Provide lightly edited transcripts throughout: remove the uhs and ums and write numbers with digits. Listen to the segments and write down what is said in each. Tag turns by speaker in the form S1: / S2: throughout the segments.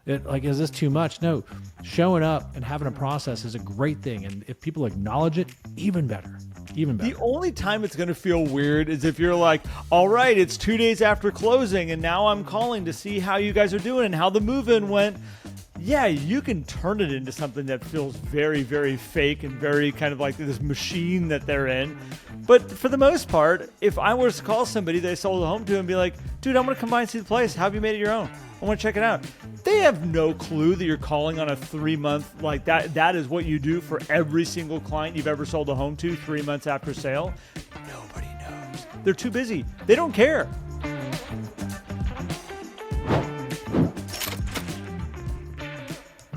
S1: Is this too much? No, showing up and having a process is a great thing. And if people acknowledge it, even better, even better.
S2: The only time it's going to feel weird is if you're like, all right, it's 2 days after closing and now I'm calling to see how you guys are doing and how the move-in went. Yeah, you can turn it into something that feels very, very fake and very kind of like this machine that they're in. But for the most part, if I was to call somebody they sold a home to and be like, dude, I'm going to come by and see the place. How have you made it your own? I want to check it out. They have no clue that you're calling on a 3-month, like that is what you do for every single client you've ever sold a home to 3 months after sale. Nobody knows. They're too busy. They don't care.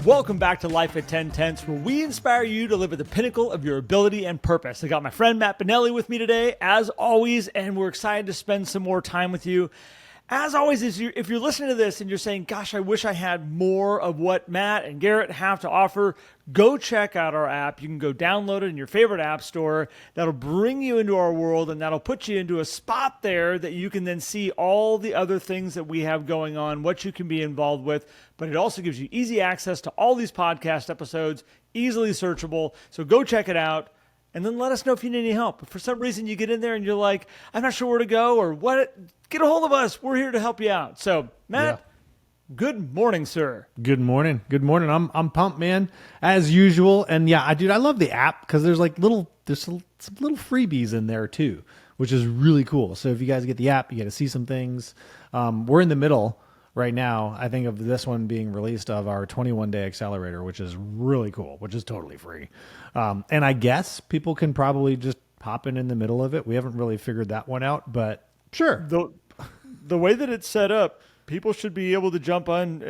S2: Welcome back to Life at 10 Tenths, where we inspire you to live at the pinnacle of your ability and purpose. I got my friend Matt Benelli with me today, as always, and we're excited to spend some more time with you. As always, if you're listening to this and you're saying, gosh, I wish I had more of what Matt and Garrett have to offer, go check out our app. You can go download it in your favorite app store. That'll bring you into our world, and that'll put you into a spot there that you can then see all the other things that we have going on, what you can be involved with. But it also gives you easy access to all these podcast episodes, easily searchable. So go check it out. And then let us know if you need any help. If for some reason you get in there and you're like, I'm not sure where to go or what, get a hold of us. We're here to help you out. So, Matt, Good morning, sir.
S1: Good morning. Good morning. I'm pumped, man, as usual. And yeah, I love the app because there's some little freebies in there too, which is really cool. So if you guys get the app, you get to see some things. We're in the middle right now, I think, of this one being released of our 21-day accelerator, which is really cool, which is totally free. And I guess people can probably just hop in the middle of it. We haven't really figured that one out, but sure.
S2: The way that it's set up, people should be able to jump on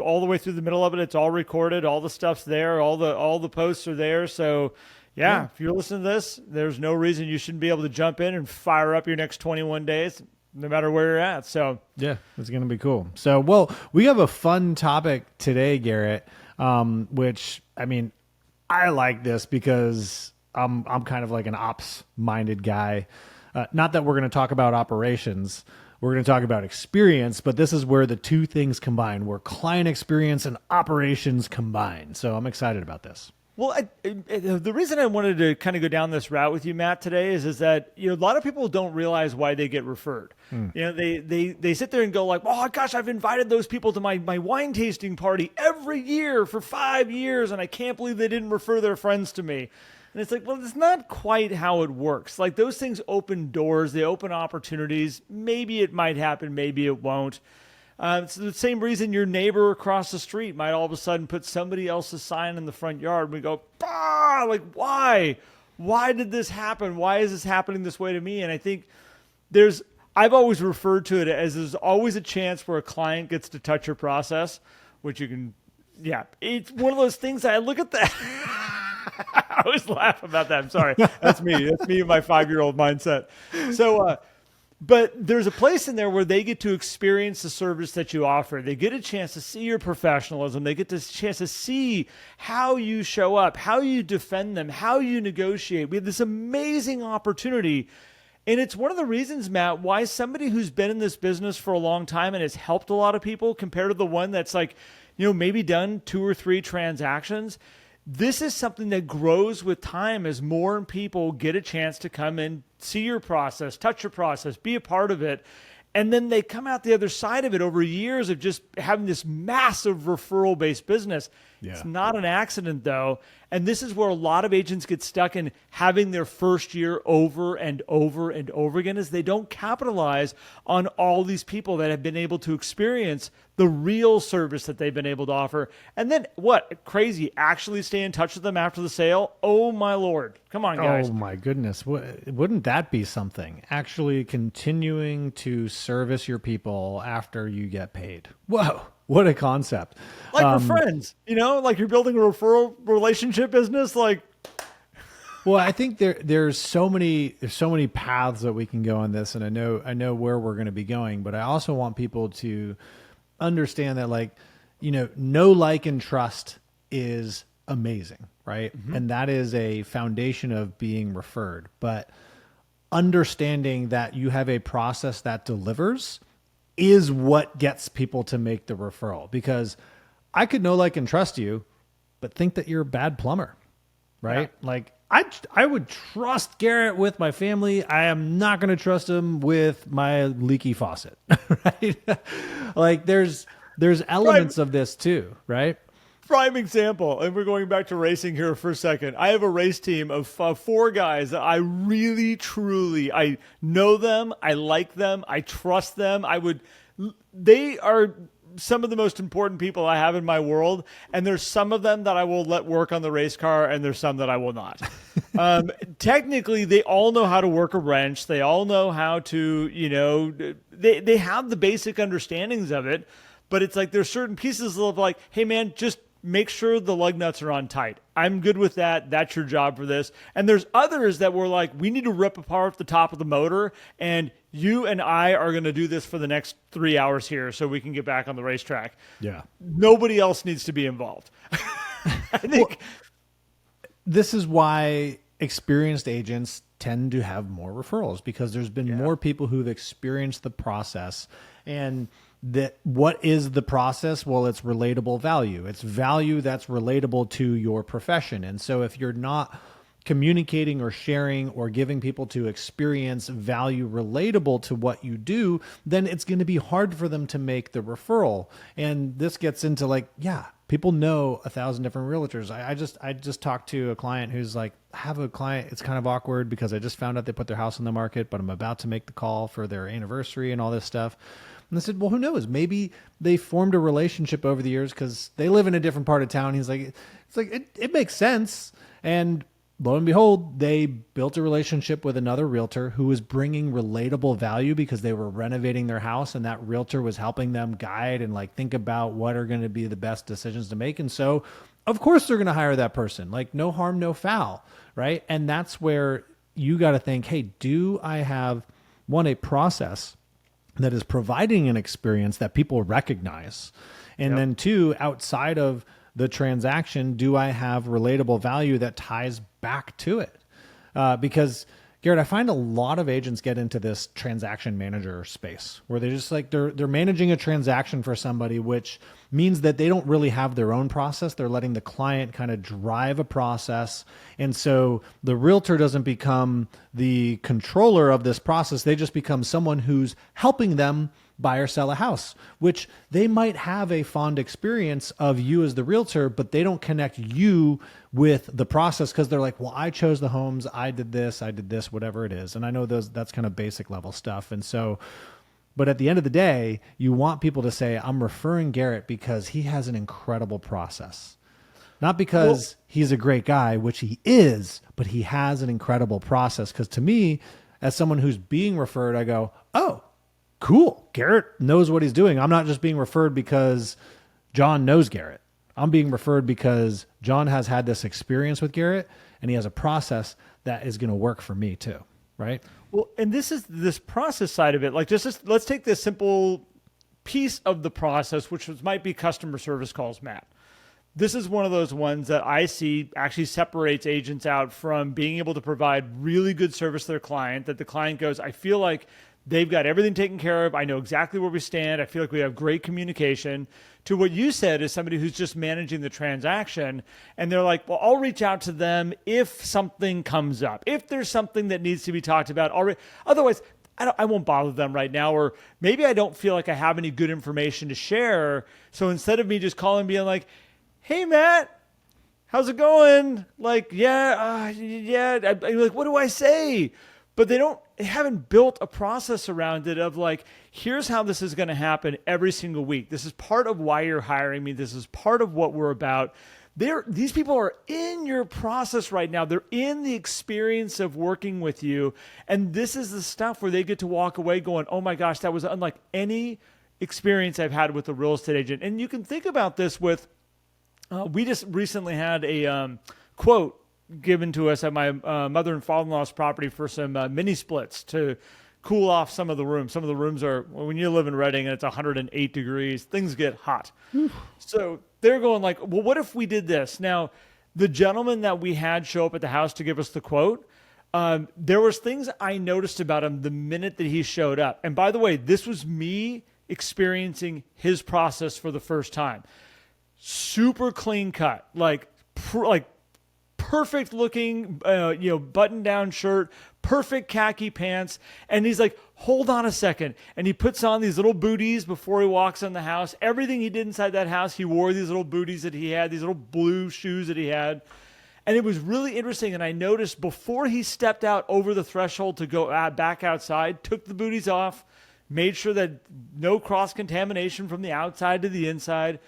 S2: all the way through the middle of it. It's all recorded. All the stuff's there. All the posts are there. So yeah, if you're listening to this, there's no reason you shouldn't be able to jump in and fire up your next 21 days. No matter where you're at. So
S1: yeah, it's going to be cool. So, well, we have a fun topic today, Garrett, which, I mean, I like this because I'm kind of like an ops minded guy. Not that we're going to talk about operations. We're going to talk about experience, but this is where the two things combine, where client experience and operations combine. So I'm excited about this.
S2: Well, the reason I wanted to kind of go down this route with you, Matt, today is that a lot of people don't realize why they get referred. They sit there and go like, oh gosh, I've invited those people to my wine tasting party every year for 5 years, and I can't believe they didn't refer their friends to me. And it's like, well, it's not quite how it works. Like, those things open doors, they open opportunities. Maybe it might happen, maybe it won't. It's the same reason your neighbor across the street might all of a sudden put somebody else's sign in the front yard. And we go, like, why? Why did this happen? Why is this happening this way to me? And I think I've always referred to it as there's always a chance where a client gets to touch your process, which you can, it's one of those things I look at that. I always laugh about that. I'm sorry. That's me. That's me and my 5-year-old mindset. So, but there's a place in there where they get to experience the service that you offer. They get a chance to see your professionalism. They get this chance to see how you show up, how you defend them, how you negotiate. We have this amazing opportunity. And it's one of the reasons, Matt, why somebody who's been in this business for a long time and has helped a lot of people compared to the one that's like, maybe done 2 or 3 transactions. This is something that grows with time as more people get a chance to come and see your process, touch your process, be a part of it. And then they come out the other side of it over years of just having this massive referral-based business. Yeah. It's not an accident, though. And this is where a lot of agents get stuck in having their first year over and over and over again, is they don't capitalize on all these people that have been able to experience the real service that they've been able to offer. And then what? Crazy. Actually stay in touch with them after the sale? Oh, my Lord. Come on, guys.
S1: Oh, my goodness. Wouldn't that be something? Actually continuing to service your people after you get paid. Whoa. What a concept.
S2: Like we're friends, like you're building a referral relationship business. Like,
S1: well, I think there's so many paths that we can go on this, and I know where we're going to be going, but I also want people to understand that, know, like, and trust is amazing, right? Mm-hmm. And that is a foundation of being referred, but understanding that you have a process that delivers is what gets people to make the referral, because I could know, like, and trust you, but think that you're a bad plumber, right?
S2: Yeah.
S1: Like I would trust Garrett with my family. I am not going to trust him with my leaky faucet, right? Like there's elements of this too, right?
S2: Prime example, and we're going back to racing here for a second. I have a race team of 4 guys that I really, truly, I know them, I like them, I trust them. They are some of the most important people I have in my world, and there's some of them that I will let work on the race car, and there's some that I will not. Technically, they all know how to work a wrench. They all know how to, they have the basic understandings of it, but it's like there's certain pieces of like, hey man, just make sure the lug nuts are on tight. I'm good with that. That's your job for this. And there's others that were like, we need to rip apart the top of the motor, and you and I are going to do this for the next 3 hours here so we can get back on the racetrack.
S1: Yeah.
S2: Nobody else needs to be involved. I think
S1: This is why experienced agents tend to have more referrals, because there's been more people who've experienced the process. And that, what is the process? Well, it's relatable value. It's value that's relatable to your profession. And so if you're not communicating or sharing or giving people to experience value relatable to what you do, then it's going to be hard for them to make the referral. And this gets into like, people know 1,000 different realtors. I just talked to a client who's like, I have a client, it's kind of awkward because I just found out they put their house on the market, but I'm about to make the call for their anniversary and all this stuff. And I said, well, who knows? Maybe they formed a relationship over the years because they live in a different part of town. He's like, it makes sense. And lo and behold, they built a relationship with another realtor who was bringing relatable value because they were renovating their house, and that realtor was helping them guide and like think about what are going to be the best decisions to make. And so of course they're going to hire that person. Like, no harm, no foul. Right. And that's where you got to think, hey, do I have a process that is providing an experience that people recognize? And then 2, outside of the transaction, do I have relatable value that ties back to it? Because Garrett, I find a lot of agents get into this transaction manager space where they just like, they're managing a transaction for somebody, which means that they don't really have their own process. They're letting the client kind of drive a process. And so the realtor doesn't become the controller of this process. They just become someone who's helping them buy or sell a house, which they might have a fond experience of you as the realtor, but they don't connect you with the process because they're like, well, I chose the homes, I did this, whatever it is. And I know that's kind of basic level stuff. And so, but at the end of the day, you want people to say, I'm referring Garrett because he has an incredible process. Not because he's a great guy, which he is, but he has an incredible process. Because to me, as someone who's being referred, I go, oh, cool. Garrett knows what he's doing. I'm not just being referred because John knows Garrett. I'm being referred because John has had this experience with Garrett, and he has a process that is going to work for me too. Right.
S2: Well, and this is this process side of it. Like, just let's take this simple piece of the process, which might be customer service calls, Matt. This is one of those ones that I see actually separates agents out from being able to provide really good service to their client, that the client goes, I feel like they've got everything taken care of. I know exactly where we stand. I feel like we have great communication. To what you said is somebody who's just managing the transaction, and they're like, well, I'll reach out to them if something comes up. If there's something that needs to be talked about already. Otherwise, I won't bother them right now, or maybe I don't feel like I have any good information to share. So instead of me just calling and being like, hey, Matt, how's it going? Like, I'm like, what do I say? But they haven't built a process around it of like, here's how this is going to happen every single week. This is part of why you're hiring me. This is part of what we're about. These people are in your process right now. They're in the experience of working with you. And this is the stuff where they get to walk away going, oh my gosh, that was unlike any experience I've had with a real estate agent. And you can think about this with, we just recently had a quote given to us at my mother and father-in-law's property for some mini splits to cool off some of the rooms. Some of the rooms are, when you live in Reading and it's 108 degrees, things get hot. So they're going like, well, what if we did this? Now, the gentleman that we had show up at the house to give us the quote, there was things I noticed about him the minute that he showed up. And by the way, this was me experiencing his process for the first time. Super clean cut, like perfect looking, button down shirt, perfect khaki pants. And he's like, hold on a second. And he puts on these little booties before he walks in the house. Everything he did inside that house, he wore these little booties that he had, these little blue shoes that he had. And it was really interesting. And I noticed before he stepped out over the threshold to go back outside, took the booties off, made sure that no cross-contamination from the outside to the inside.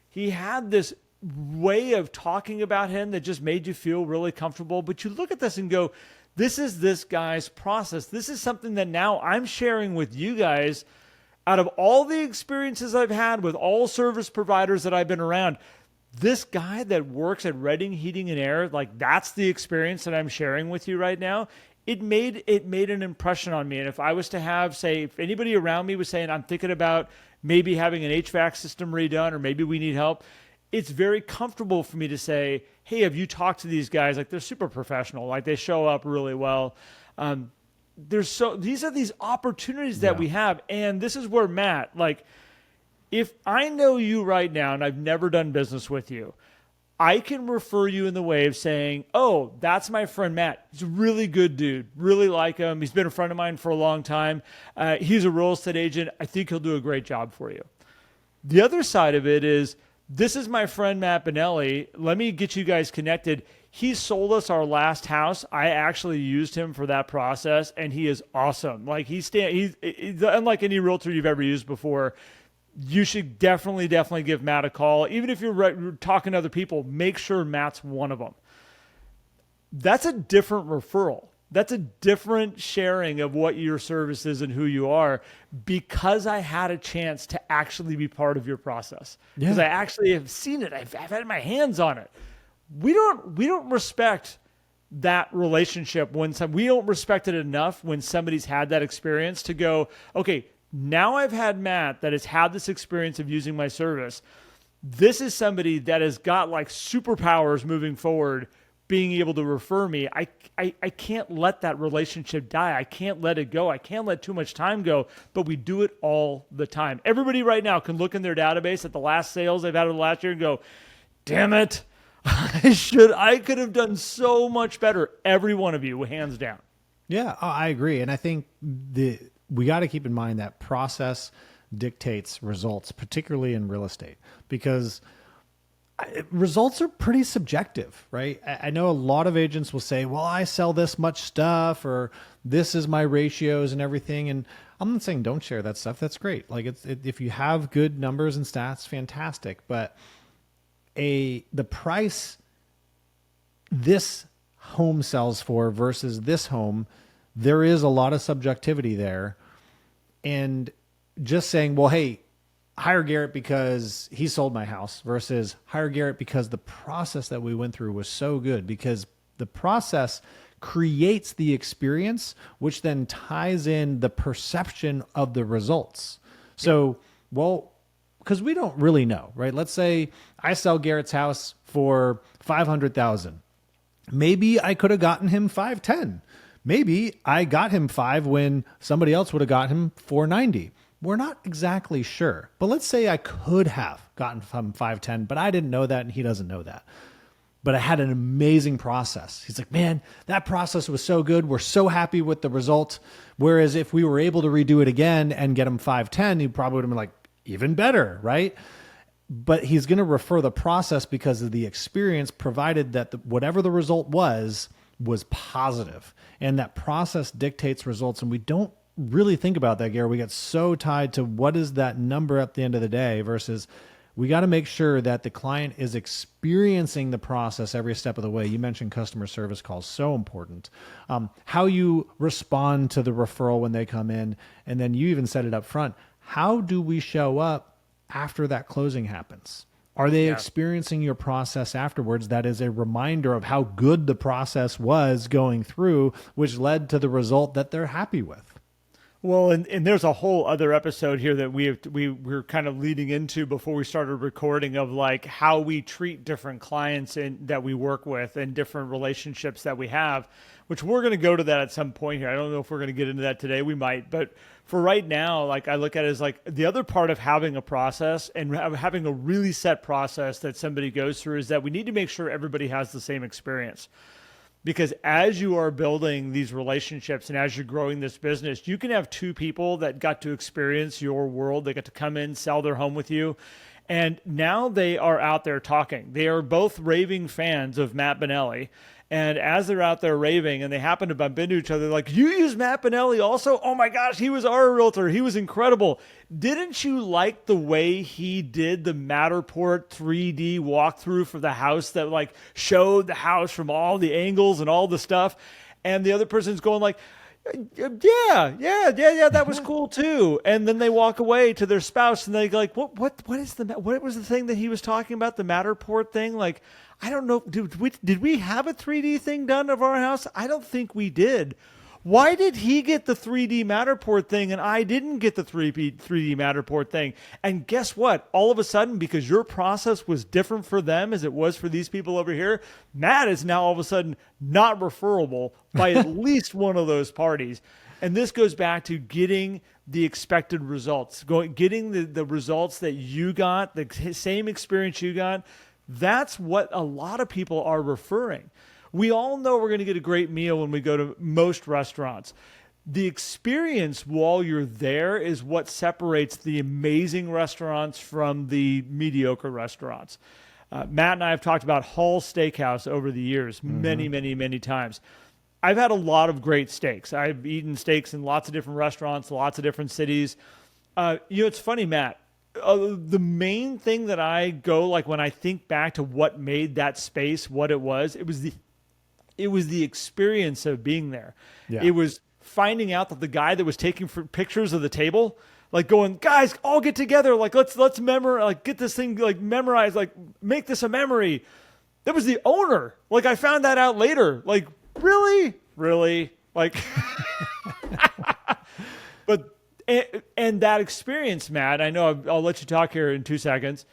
S2: He had this way of talking about him that just made you feel really comfortable. But you look at this and go, this is this guy's process. This is something that now I'm sharing with you guys. Out of all the experiences I've had with all service providers that I've been around, this guy that works at Redding Heating and Air, like that's the experience that I'm sharing with you right now. It made an impression on me. And if I was to have, say, if anybody around me was saying, I'm thinking about maybe having an HVAC system redone, or maybe we need help, it's very comfortable for me to say, hey, have you talked to these guys? Like they're super professional. Like they show up really well. These are these opportunities that we have. And this is where Matt, like, if I know you right now and I've never done business with you, I can refer you in the way of saying, oh, that's my friend Matt. He's a really good dude. Really like him. He's been a friend of mine for a long time. He's a real estate agent. I think he'll do a great job for you. The other side of it is, this is my friend Matt Benelli. Let me get you guys connected. He sold us our last house. I actually used him for that process, and he is awesome. Like he's unlike any realtor you've ever used before. You should definitely give Matt a call. Even if you're talking to other people, make sure Matt's one of them. That's a different referral. That's a different sharing of what your service is and who you are, because I had a chance to actually be part of your process. Because I actually have seen it. I've had my hands on it. We don't respect that relationship we don't respect it enough when somebody's had that experience to go, okay, now I've had Matt that has had this experience of using my service. This is somebody that has got like superpowers moving forward, being able to refer me. I can't let that relationship die. I can't let it go. I can't let too much time go, but we do it all the time. Everybody right now can look in their database at the last sales they've had over the last year and go, damn it, I could have done so much better. Every one of you, hands down.
S1: Yeah, I agree. And I think we got to keep in mind that process dictates results, particularly in real estate, because results are pretty subjective, right? I know a lot of agents will say, well, I sell this much stuff, or this is my ratios and everything. And I'm not saying don't share that stuff. That's great. Like if you have good numbers and stats, fantastic. But the price this home sells for versus this home, there is a lot of subjectivity there. And just saying, well, hey, hire Garrett because he sold my house versus hire Garrett because the process that we went through was so good, because the process creates the experience, which then ties in the perception of the results. So, well, because we don't really know, right? Let's say I sell Garrett's house for $500,000. Maybe I could have gotten him 510. Maybe I got him 5 when somebody else would have got him 490. We're not exactly sure, but let's say I could have gotten from 510, but I didn't know that and he doesn't know that. But I had an amazing process. He's like, man, that process was so good. We're so happy with the result. Whereas if we were able to redo it again and get him 510, he probably would have been like, even better, right? But he's going to refer the process because of the experience, provided that whatever the result was positive. And that process dictates results. And we don't really think about that, Gary. We get so tied to what is that number at the end of the day versus we got to make sure that the client is experiencing the process every step of the way. You mentioned customer service calls, so important. How you respond to the referral when they come in. And then you even said it up front. How do we show up after that closing happens? Are they experiencing your process afterwards? That is a reminder of how good the process was going through, which led to the result that they're happy with.
S2: Well, and there's a whole other episode here that we're kind of leading into before we started recording of like how we treat different clients and that we work with and different relationships that we have, which we're going to go to that at some point here. I don't know if we're going to get into that today. We might, but for right now, like I look at it as like the other part of having a process and having a really set process that somebody goes through is that we need to make sure everybody has the same experience. Because as you are building these relationships and as you're growing this business, you can have two people that got to experience your world. They got to come in, sell their home with you. And now they are out there talking. They are both raving fans of Matt Benelli. And as they're out there raving and they happen to bump into each other, like, you use Matt Benelli also? Oh my gosh, he was our realtor. He was incredible. Didn't you like the way he did the Matterport 3D walkthrough for the house that like showed the house from all the angles and all the stuff? And the other person's going like, yeah, that was cool too. And then they walk away to their spouse and they go like, what was the thing that he was talking about? The Matterport thing? Like, I don't know. Did we have a 3D thing done of our house? I don't think we did. Why did he get the 3D Matterport thing and I didn't get the 3D Matterport thing? And guess what? All of a sudden, because your process was different for them as it was for these people over here, Matt is now all of a sudden not referable by at least one of those parties. And this goes back to getting the expected results, getting the results that you got, the same experience you got. That's what a lot of people are referring. We all know we're going to get a great meal when we go to most restaurants. The experience while you're there is what separates the amazing restaurants from the mediocre restaurants. Matt and I have talked about Hall Steakhouse over the years, many times. I've had a lot of great steaks. I've eaten steaks in lots of different restaurants, lots of different cities. It's funny, Matt. The main thing that I go like when I think back to what made that space what it was the experience of being there. Yeah. It was finding out that the guy that was taking pictures of the table, like going, guys, all get together, like let's memorize, like get this thing like memorized, like make this a memory. That was the owner. Like I found that out later. Like really, like, but. And that experience, Matt, I know I'll let you talk here in 2 seconds.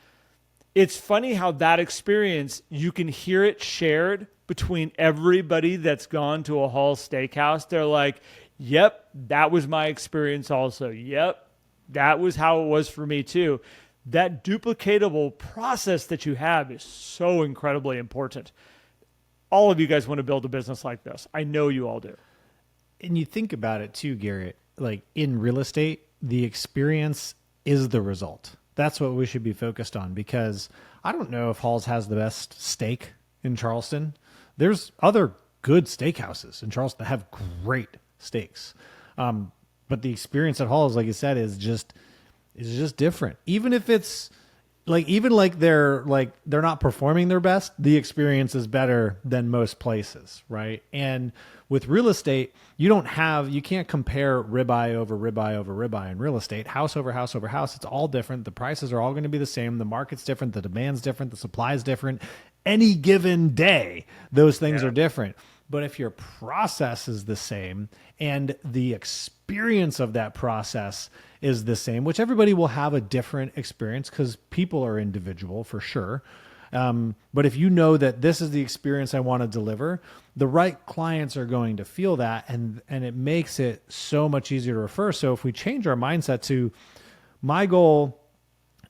S2: It's funny how that experience, you can hear it shared between everybody that's gone to a Hall Steakhouse. They're like, yep, that was my experience also. Yep, that was how it was for me too. That duplicatable process that you have is so incredibly important. All of you guys want to build a business like this. I know you all do.
S1: And you think about it too, Garrett. Like in real estate, the experience is the result. That's what we should be focused on, because I don't know if Hall's has the best steak in Charleston. There's other good steakhouses in Charleston that have great steaks. But the experience at Hall's, like you said, is just different. Even if it's like they're not performing their best, the experience is better than most places, right? And with real estate, you can't compare ribeye over ribeye over ribeye in real estate. House over house over house, it's all different. The prices are all going to be the same. The market's different. The demand's different. The supply's different. Any given day, those things are different. But if your process is the same and the experience of that process is the same, which everybody will have a different experience because people are individual for sure. But if you know that this is the experience I want to deliver, the right clients are going to feel that, and it makes it so much easier to refer. So if we change our mindset to, my goal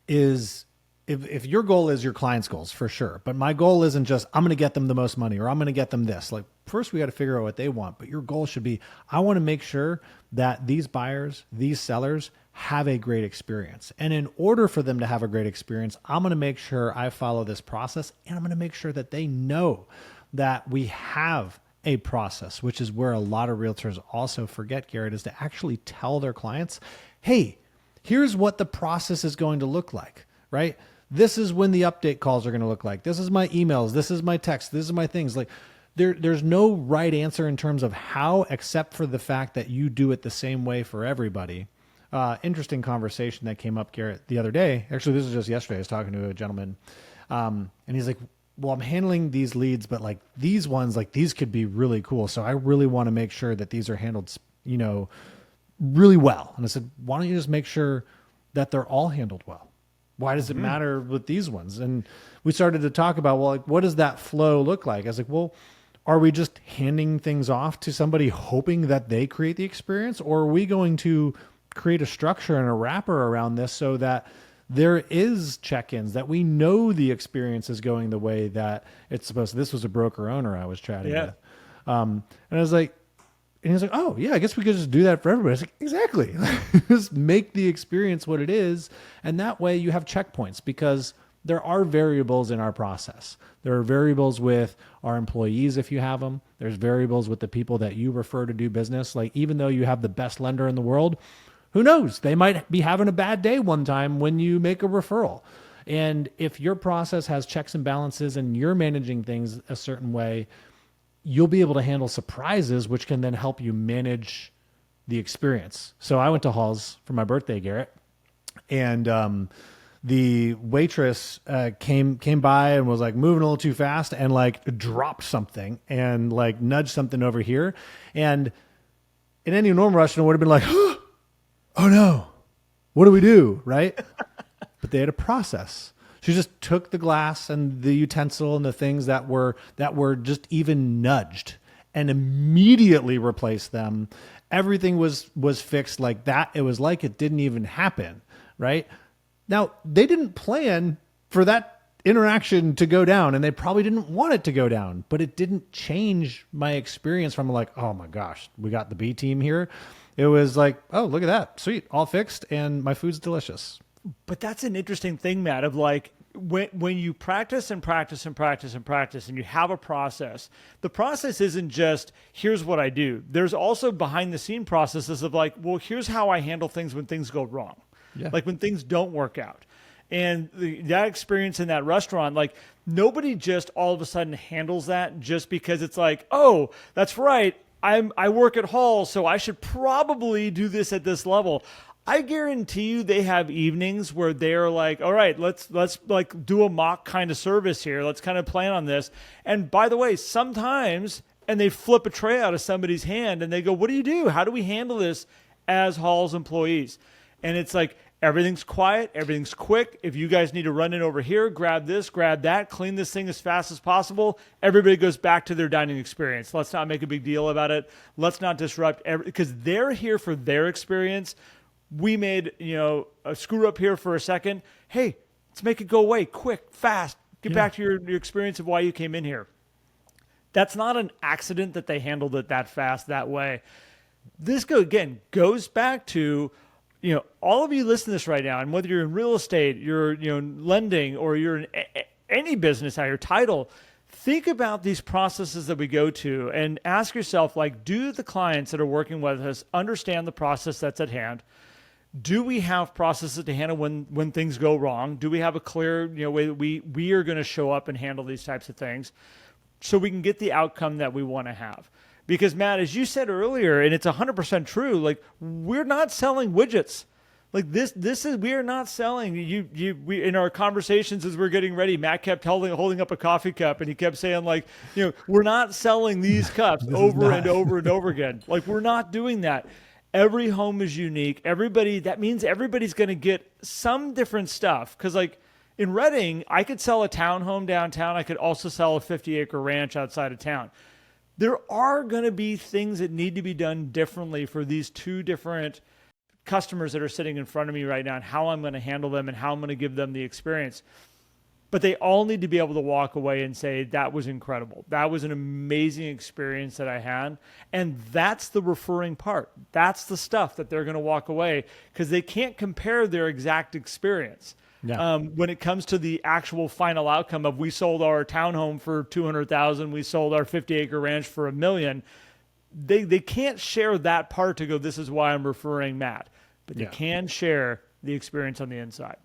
S1: is, if your goal is your client's goals, for sure. But my goal isn't just, I'm going to get them the most money or I'm going to get them this. Like, first we got to figure out what they want. But your goal should be, I want to make sure that these buyers, these sellers have a great experience. And in order for them to have a great experience, I'm going to make sure I follow this process, and I'm going to make sure that they know that we have a process, which is where a lot of realtors also forget, Garrett, is to actually tell their clients, hey, here's what the process is going to look like, right? This is when the update calls are going to look like. This is my emails. This is my text. This is my things. Like there's no right answer in terms of how, except for the fact that you do it the same way for everybody. Interesting conversation that came up, Garrett, the other day. Actually, this was just yesterday. I was talking to a gentleman, and he's like, well, I'm handling these leads, but like these ones, like these could be really cool. So I really want to make sure that these are handled, really well. And I said, why don't you just make sure that they're all handled well? Why does it matter with these ones? And we started to talk about, well, like, what does that flow look like? I was like, well, are we just handing things off to somebody hoping that they create the experience? Or are we going to create a structure and a wrapper around this so that there is check-ins, that we know the experience is going the way that it's supposed to? This was a broker owner I was chatting with. And I was like, and he was like, oh yeah, I guess we could just do that for everybody. I was like, exactly. Just make the experience what it is. And that way you have checkpoints, because there are variables in our process. There are variables with our employees if you have them. There's variables with the people that you refer to do business. Like, even though you have the best lender in the world, who knows? They might be having a bad day one time when you make a referral. And if your process has checks and balances and you're managing things a certain way, you'll be able to handle surprises, which can then help you manage the experience. So I went to Hall's for my birthday, Garrett, and the waitress came by and was like moving a little too fast and like dropped something and like nudged something over here. And in any normal restaurant would have been like, oh no, what do we do? Right. But they had a process. She just took the glass and the utensil and the things that were just even nudged and immediately replaced them. Everything was fixed like that. It was like it didn't even happen, right? Now, they didn't plan for that interaction to go down, and they probably didn't want it to go down, but it didn't change my experience from like, oh my gosh, we got the B team here. It was like, oh, look at that. Sweet. All fixed. And my food's delicious.
S2: But that's an interesting thing, Matt, of like when you practice and practice and practice and practice and you have a process, the process isn't just here's what I do. There's also behind the scene processes of like, well, here's how I handle things when things go wrong. Yeah. Like when things don't work out. And that experience in that restaurant, like nobody just all of a sudden handles that just because it's like, oh, that's right. I work at Hall, so I should probably do this at this level. I guarantee you they have evenings where they're like, all right, let's like do a mock kind of service here. Let's kind of plan on this. And by the way, sometimes, and they flip a tray out of somebody's hand and they go, what do you do? How do we handle this as Hall's employees? And it's like, everything's quiet. Everything's quick. If you guys need to run in over here, grab this, grab that, clean this thing as fast as possible. Everybody goes back to their dining experience. Let's not make a big deal about it. Let's not disrupt because they're here for their experience. We made, a screw up here for a second. Hey, let's make it go away quick, fast. Get back to your experience of why you came in here. That's not an accident that they handled it that fast, that way. This goes back to, all of you listening to this right now, and whether you're in real estate, you're, lending, or you're in any business out your title, think about these processes that we go to and ask yourself, like, do the clients that are working with us understand the process that's at hand? Do we have processes to handle when things go wrong? Do we have a clear, way that we are going to show up and handle these types of things so we can get the outcome that we want to have? Because Matt, as you said earlier, and it's 100% true, like we're not selling widgets. Like this is, we are not selling we in our conversations as we're getting ready, Matt kept holding up a coffee cup and he kept saying like, we're not selling these cups over and over and over again. Like we're not doing that. Every home is unique. That means everybody's going to get some different stuff. Cause like in Reading, I could sell a townhome downtown. I could also sell a 50-acre ranch outside of town. There are going to be things that need to be done differently for these two different customers that are sitting in front of me right now and how I'm going to handle them and how I'm going to give them the experience. But they all need to be able to walk away and say, that was incredible. That was an amazing experience that I had. And that's the referring part. That's the stuff that they're going to walk away because they can't compare their exact experience. Yeah. When it comes to the actual final outcome of we sold our townhome for $200,000, we sold our 50-acre ranch for $1 million, they can't share that part to go, this is why I'm referring Matt. But they can share the experience on the inside.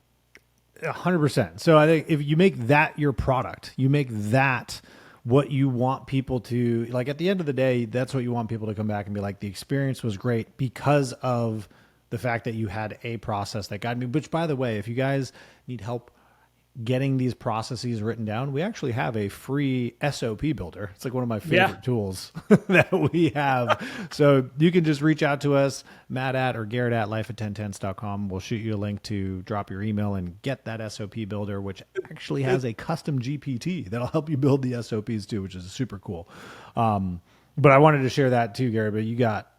S1: 100%. So I think if you make that your product, you make that what you want people to, like at the end of the day, that's what you want people to come back and be like, the experience was great because of the fact that you had a process that got me, which by the way, if you guys need help getting these processes written down, we actually have a free SOP builder. It's like one of my favorite tools that we have. So you can just reach out to us, Matt at or Garrett at lifeat10tenths.com. We'll shoot you a link to drop your email and get that SOP builder, which actually has a custom GPT that'll help you build the SOPs too, which is super cool. But I wanted to share that too, Garrett, but you got...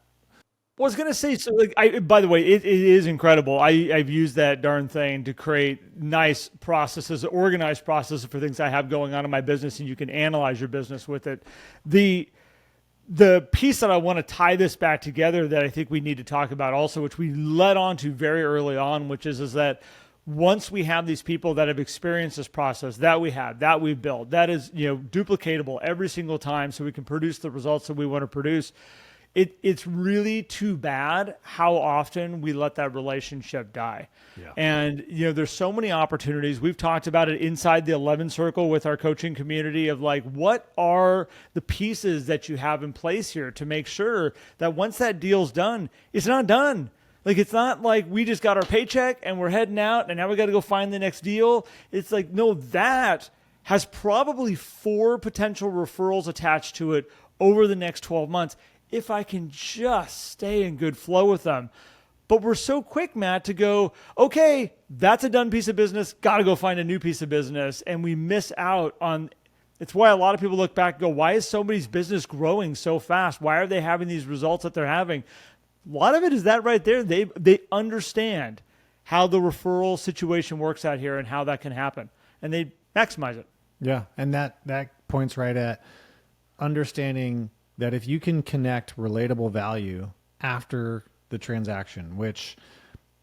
S2: Well, I was gonna say, so like, by the way, it is incredible. I've used that darn thing to create nice processes, organized processes for things I have going on in my business, and you can analyze your business with it. The piece that I want to tie this back together that I think we need to talk about also, which we led on to very early on, which is that once we have these people that have experienced this process that we've built, that is, duplicatable every single time, so we can produce the results that we want to produce. It's really too bad how often we let that relationship die. Yeah. And, there's so many opportunities. We've talked about it inside the 11 circle with our coaching community of like, what are the pieces that you have in place here to make sure that once that deal's done, it's not done. Like, it's not like we just got our paycheck and we're heading out and now we got to go find the next deal. It's like, no, that has probably 4 potential referrals attached to it over the next 12 months. If I can just stay in good flow with them. But we're so quick, Matt, to go, okay, that's a done piece of business, got to go find a new piece of business. And we miss out on, it's why a lot of people look back and go, why is somebody's business growing so fast? Why are they having these results that they're having? A lot of it is that right there. They understand how the referral situation works out here and how that can happen. And they maximize it.
S1: Yeah, and that points right at understanding that if you can connect relatable value after the transaction, which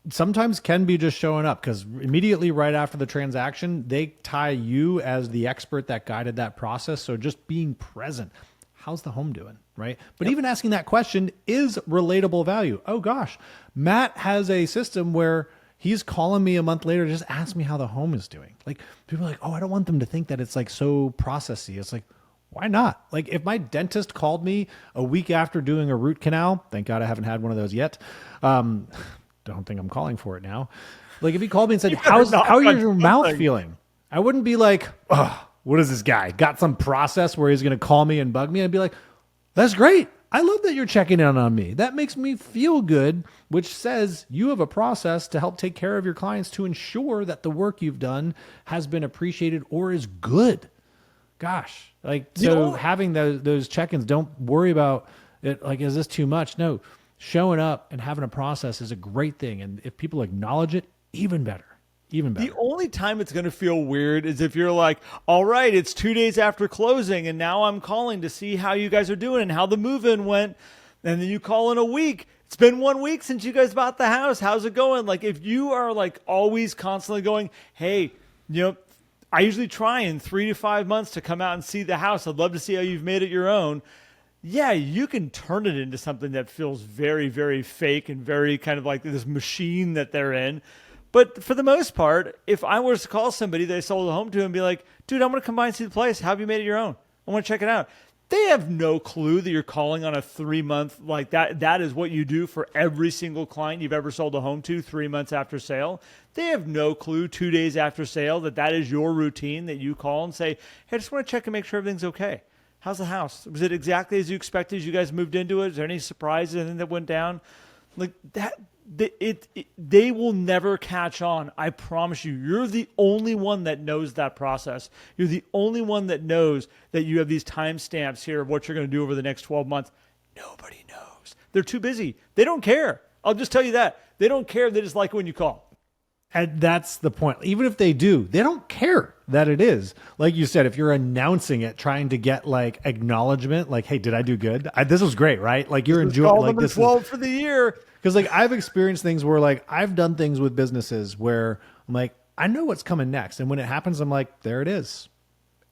S1: sometimes can be just showing up, because immediately right after the transaction, they tie you as the expert that guided that process. So just being present. How's the home doing? Right. But even asking that question is relatable value. Oh gosh, Matt has a system where he's calling me a month later to just ask me how the home is doing. Like, people are like, oh, I don't want them to think that it's like so processy. It's like, why not? Like, if my dentist called me a week after doing a root canal, thank God I haven't had one of those yet. Don't think I'm calling for it now. Like, if he called me and said, how are your mouth feeling? I wouldn't be like, oh, what is this guy? Got some process where he's going to call me and bug me? I'd be like, that's great. I love that you're checking in on me. That makes me feel good, which says you have a process to help take care of your clients to ensure that the work you've done has been appreciated or is good. Gosh, like, so having those check-ins, don't worry about it. Like, is this too much? No, showing up and having a process is a great thing. And if people acknowledge it, even better. The
S2: only time it's going to feel weird is if you're like, all right, it's 2 days after closing and now I'm calling to see how you guys are doing and how the move-in went. And then you call in a week. It's been 1 week since you guys bought the house. How's it going? Like, if you are like always constantly going, hey, I usually try in 3 to 5 months to come out and see the house. I'd love to see how you've made it your own. Yeah, you can turn it into something that feels very, very fake and very kind of like this machine that they're in. But for the most part, if I was to call somebody that I sold a home to and be like, dude, I'm going to come by and see the place. How have you made it your own? I want to check it out. They have no clue that you're calling on a 3-month, like that is what you do for every single client you've ever sold a home to 3 months after sale. They have no clue 2 days after sale that is your routine, that you call and say, hey, I just want to check and make sure everything's okay. How's the house? Was it exactly as you expected as you guys moved into it? Is there any surprises, anything that went down? Like that, they will never catch on. I promise you. You're the only one that knows that process. You're the only one that knows that you have these timestamps here of what you're going to do over the next 12 months. Nobody knows. They're too busy. They don't care. I'll just tell you that. They don't care. They just like it when you call.
S1: And that's the point. Even if they do, they don't care that it is. Like you said, if you're announcing it, trying to get like acknowledgement, like, hey, did I do good? This was great, right? Like, you're enjoying like this
S2: 12 for the year.
S1: Because like I've experienced things where like I've done things with businesses where I'm like, I know what's coming next. And when it happens, I'm like, there it is.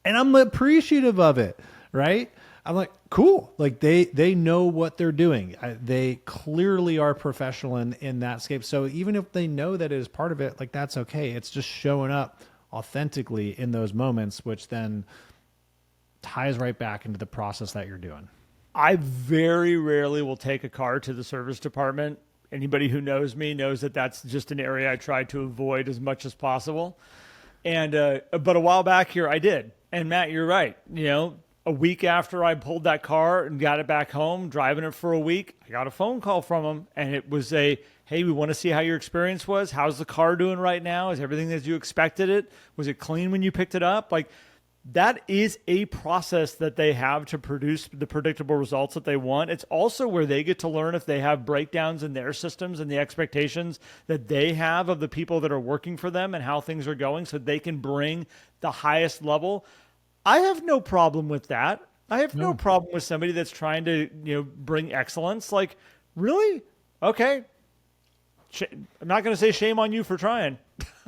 S1: And I'm appreciative of it, right? I'm like, cool. Like they know what they're doing. They clearly are professional in that scape. So even if they know that it is part of it, like that's okay. It's just showing up authentically in those moments, which then ties right back into the process that you're doing.
S2: I very rarely will take a car to the service department. Anybody who knows me knows that that's just an area I try to avoid as much as possible. And but a while back here, I did. And Matt, you're right. A week after I pulled that car and got it back home, driving it for a week, I got a phone call from them, and it was hey, we want to see how your experience was. How's the car doing right now? Is everything as you expected it? Was it clean when you picked it up? Like, that is a process that they have to produce the predictable results that they want. It's also where they get to learn if they have breakdowns in their systems and the expectations that they have of the people that are working for them and how things are going, so they can bring the highest level. I have no problem with that. I have no problem with somebody that's trying to, bring excellence. Like, really? Okay. I'm not going to say shame on you for trying.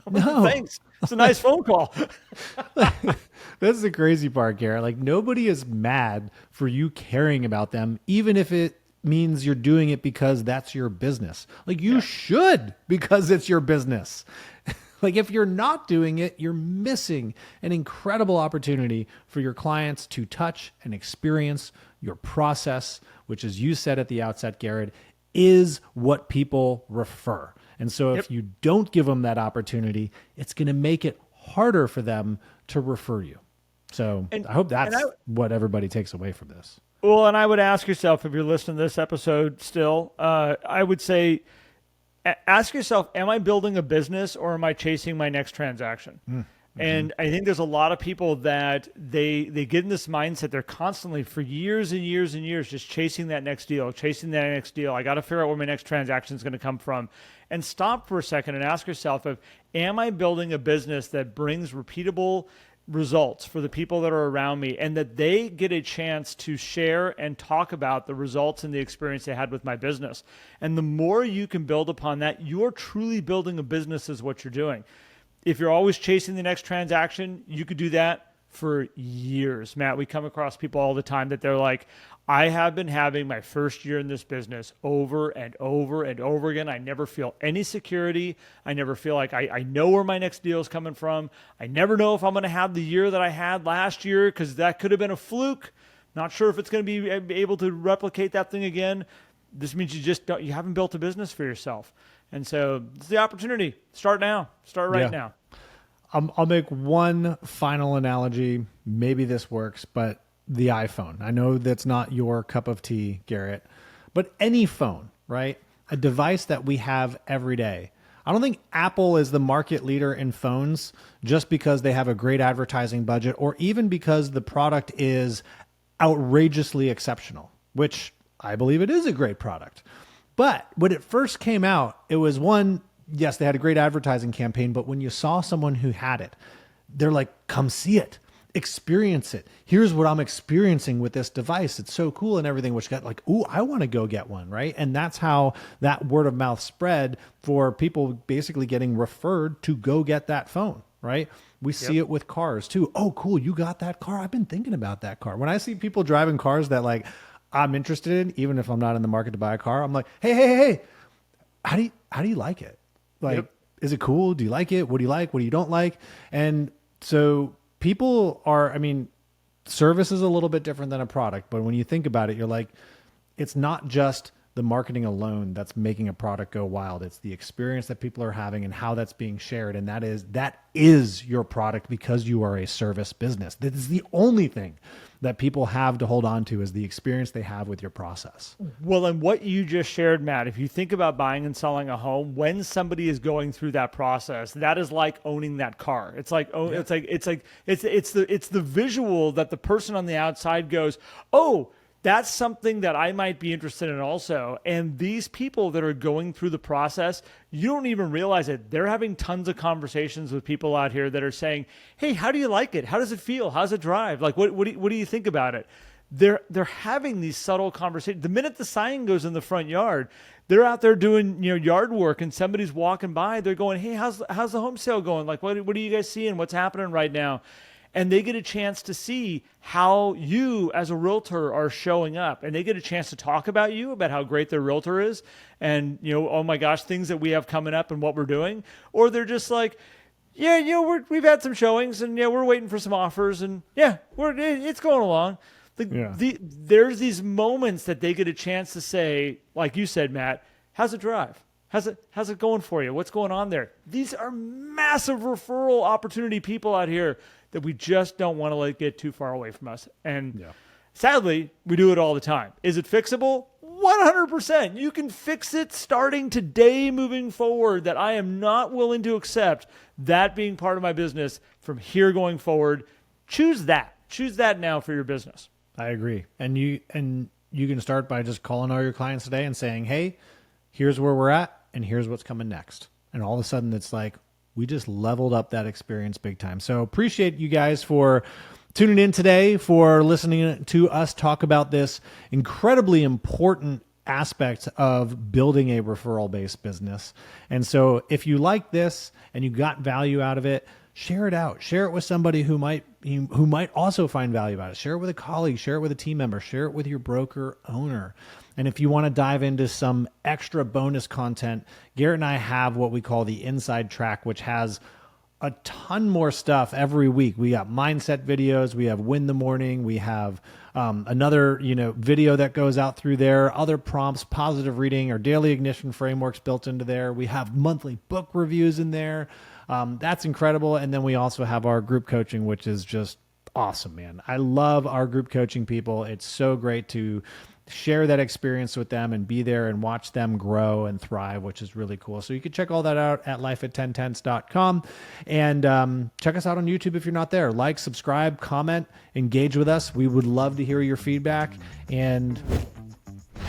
S1: No.
S2: Thanks. It's a nice phone call.
S1: That's the crazy part, Garrett. Like, nobody is mad for you caring about them, even if it means you're doing it because that's your business. Like, you should, because it's your business. Like, if you're not doing it, you're missing an incredible opportunity for your clients to touch and experience your process, which, as you said at the outset, Garrett, is what people refer. And so if you don't give them that opportunity, it's going to make it harder for them to refer you. So I hope that's what everybody takes away from this.
S2: Well, and I would ask yourself, if you're listening to this episode still, I would say, ask yourself, am I building a business or am I chasing my next transaction? Mm-hmm. And I think there's a lot of people that they get in this mindset. They're constantly, for years and years and years, just chasing that next deal, chasing that next deal. I got to figure out where my next transaction is going to come from. And stop for a second and ask yourself, am I building a business that brings repeatable results for the people that are around me, and that they get a chance to share and talk about the results and the experience they had with my business. And the more you can build upon that, you're truly building a business is what you're doing. If you're always chasing the next transaction, you could do that for years. Matt, we come across people all the time that they're like, I have been having my first year in this business over and over and over again. I never feel any security. I never feel like I know where my next deal is coming from. I never know if I'm going to have the year that I had last year, because that could have been a fluke. Not sure if it's going to be able to replicate that thing again. This means you haven't built a business for yourself. And so it's the opportunity. Start now. Start right now.
S1: I'll make one final analogy. Maybe this works, but the iPhone. I know that's not your cup of tea, Garrett, but any phone, right? A device that we have every day. I don't think Apple is the market leader in phones just because they have a great advertising budget, or even because the product is outrageously exceptional, which I believe it is a great product. But when it first came out, it was yes, they had a great advertising campaign, but when you saw someone who had it, they're like, come see it, experience it. Here's what I'm experiencing with this device. It's so cool and everything, which got like, ooh, I want to go get one, right? And that's how that word of mouth spread for people basically getting referred to go get that phone, right? We see it with cars too. Oh, cool, you got that car? I've been thinking about that car. When I see people driving cars that like I'm interested in, even if I'm not in the market to buy a car, I'm like, hey, how do you like it? Like, is it cool? Do you like it? What do you like? What do you don't like? And so people are, service is a little bit different than a product, but when you think about it, you're like, it's not just the marketing alone that's making a product go wild. It's the experience that people are having and how that's being shared. And that is your product, because you are a service business. That is the only thing that people have to hold on to, is the experience they have with your process.
S2: Well, and what you just shared, Matt, if you think about buying and selling a home, when somebody is going through that process, that is like owning that car. It's like, it's the visual that the person on the outside goes, oh, that's something that I might be interested in also. And these people that are going through the process, you don't even realize it. They're having tons of conversations with people out here that are saying, hey, how do you like it? How does it feel? How's it drive? Like, what do you think about it? They're having these subtle conversations. The minute the sign goes in the front yard, they're out there doing yard work, and somebody's walking by. They're going, hey, how's the home sale going? Like, what are you guys seeing? What's happening right now? And they get a chance to see how you as a realtor are showing up, and they get a chance to talk about you, about how great their realtor is, and oh my gosh, things that we have coming up and what we're doing. Or they're just like, we've had some showings, and we're waiting for some offers, and it's going along. There's these moments that they get a chance to say, like you said, Matt, how's it drive? How's it going for you? What's going on there? These are massive referral opportunity people out here that we just don't want to let get too far away from us. And sadly, we do it all the time. Is it fixable? 100%. You can fix it starting today moving forward. That I am not willing to accept that being part of my business from here going forward. Choose that. Choose that now for your business.
S1: I agree. And you can start by just calling all your clients today and saying, hey, here's where we're at and here's what's coming next. And all of a sudden it's like, we just leveled up that experience big time. So appreciate you guys for tuning in today, for listening to us talk about this incredibly important aspect of building a referral-based business. And so if you like this and you got value out of it, share it out. Share it with somebody who might also find value out of it. Share it with a colleague. Share it with a team member. Share it with your broker owner. And if you want to dive into some extra bonus content, Garrett and I have what we call the Inside Track, which has a ton more stuff every week. We got mindset videos. We have Win the Morning. We have another video that goes out through there, other prompts, positive reading, our daily ignition frameworks built into there. We have monthly book reviews in there. That's incredible. And then we also have our group coaching, which is just awesome, man. I love our group coaching people. It's so great to share that experience with them and be there and watch them grow and thrive, which is really cool. So you can check all that out at lifeat10tenths.com and check us out on YouTube if you're not there. Like, subscribe, comment, engage with us. We would love to hear your feedback. And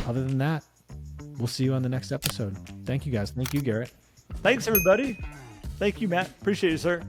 S1: other than that, we'll see you on the next episode. Thank you guys. Thank you, Garrett.
S2: Thanks, everybody. Thank you, Matt. Appreciate it, sir.